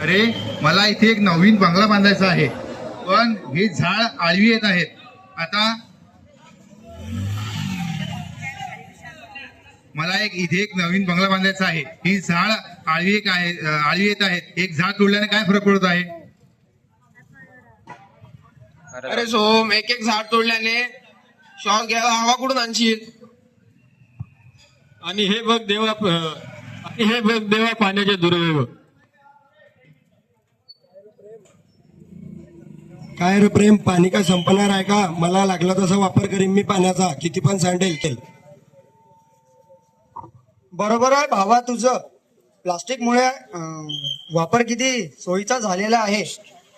अरे मला इथे एक नवीन बंगला बांधायचा आहे, पण हे झाड आळवी येत आहेत. आता मला इथे एक नवीन बंगला बांधायचा आहे, ही झाड आळवी येत आहेत. एक झाड तोडल्याने काय फरक पडत आहे? अरे सोम, एक एक झाड तोडल्याने श्वास घ्यायला हवा कुठून आणशील? आणि हे बघ देवा पाण्याचे दुर्दैव. काय रे प्रेम, पाणी काय संपणार आहे का? मला लागला तसा वापर करीन मी पाण्याचा, किती पण सांडेल केल. बरोबर आहे भावा तुझं. प्लास्टिकमुळे वापर किती सोयीचा झालेला आहे.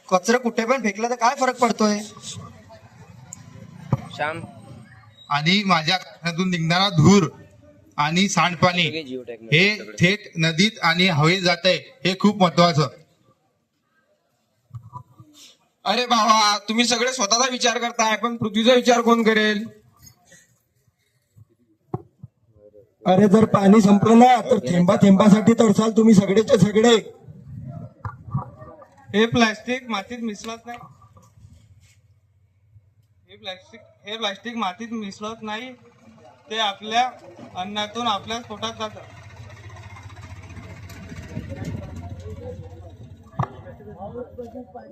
कचरा कुठे पण फेकला तर काय फरक पडतोय? श्याम, आणि माझ्या कारखान्यातून निघणारा धूर आणि सांडपाणी हे थेट नदीत आणि हवेत जात आहे, हे खूप महत्वाचं. अरे भावा, तुम्ही सगळे स्वतःचा विचार करताय, पण पृथ्वीचा विचार कोण करेल? अरे जर पाणी संपलं ना तर थेंबा थेंबासाठी तरसाल तुम्ही सगळेचे सगळे. हे प्लास्टिक मातीत मिसळत नाही. हे प्लास्टिक मातीत मिसळत नाही, ते आपल्या अन्नातून आपल्या पोटात जातं.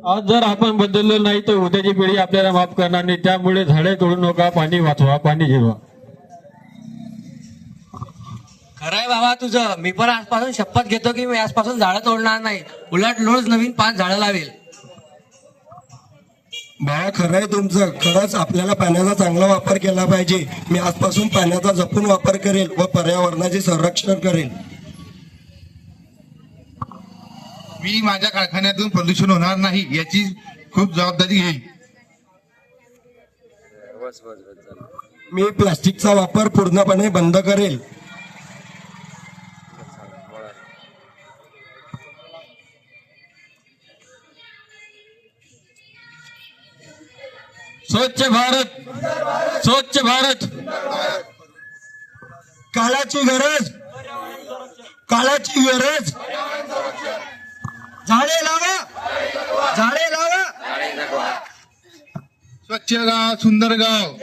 आज जर आपण बदललो नाही तर उद्याची पिढी आपल्याला माफ करणार नाही. त्यामुळे झाडे तोडू नका, पाणी वाचवा, पाणी जिरवा. खरंय बाबा तुझं. मी पण आजपासून शपथ घेतो की मी आजपासून झाडं तोडणार नाही, उलट रोज नवीन 5 झाडं लावेल. भावा खरंय तुमचं. खरंच आपल्याला पाण्याचा चांगला वापर केला पाहिजे. मी आजपासून पाण्याचा जपून वापर करेल व पर्यावरणाचे संरक्षण करेल. मी माझ्या कारखान्यातून प्रदूषण होणार नाही याची खूप जबाबदारी घेईल. मी प्लास्टिकचा वापर पूर्णपणे बंद करेल. स्वच्छ भारत, स्वच्छ भारत. काळाची गरज, काळाची गरज. झाडे लावा, झाडे लावा. स्वच्छ गाव सुंदर गाव,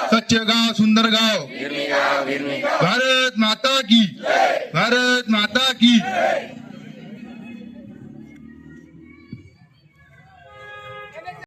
स्वच्छ गाव सुंदर गाव. भारत माता की